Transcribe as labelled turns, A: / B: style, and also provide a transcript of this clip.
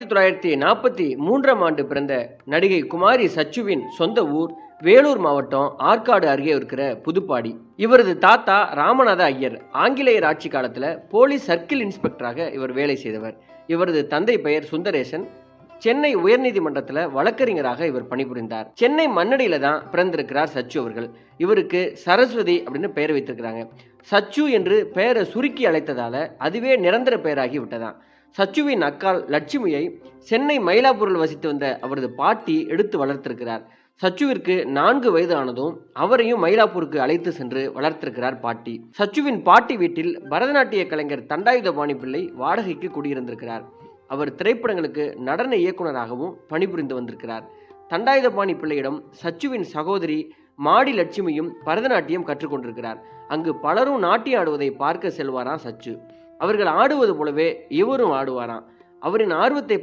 A: 1943ஆம் ஆண்டு பிறந்த நடிகை குமாரி சச்சுவின் சொந்த ஊர் வேலூர் மாவட்டம் ஆற்காடு அருகே இருக்கிற புதுப்பாடி. இவரது தாத்தா ராமநாத ஐயர் ஆங்கிலேயர் ஆட்சி காலத்தில் போலீஸ் சர்க்கிள் இன்ஸ்பெக்டராக இவர் வேலை செய்தவர். இவரது தந்தை பெயர் சுந்தரேசன். சென்னை உயர்நீதிமன்றத்தில் வழக்கறிஞராக இவர் பணிபுரிந்தார். சென்னை மண்ணடியில தான் பிறந்திருக்கிறார் சச்சு அவர்கள். இவருக்கு சரஸ்வதி அப்படின்னு பெயர் வைத்திருக்கிறாங்க. சச்சு என்று பெயரை சுருக்கி அழைத்ததால அதுவே நிரந்தர பெயராகி விட்டதாம். சச்சுவின் அக்காள் லட்சுமியை சென்னை மயிலாப்பூரில் வசித்து வந்த அவரது பாட்டி எடுத்து வளர்த்திருக்கிறார். சச்சுவிற்கு 4 வயது ஆனதும் அவரையும் மயிலாப்பூருக்கு அழைத்து சென்று வளர்த்திருக்கிறார் பாட்டி. சச்சுவின் பாட்டி வீட்டில் பரதநாட்டிய கலைஞர் தண்டாயுதபாணி பிள்ளை வாடகைக்கு குடியிருந்திருக்கிறார். அவர் திரைப்படங்களுக்கு நடன இயக்குநராகவும் பணிபுரிந்து வந்திருக்கிறார். தண்டாயுதபாணி பிள்ளையிடம் சச்சுவின் சகோதரி மாடி லட்சுமியும் பரதநாட்டியம் கற்றுக்கொண்டிருக்கிறார். அங்கு பலரும் நாட்டியம் ஆடுவதை பார்க்க செல்வாராம் சச்சு. அவர்கள் ஆடுவது போலவே இவரும் ஆடுவாராம். அவரின் ஆர்வத்தை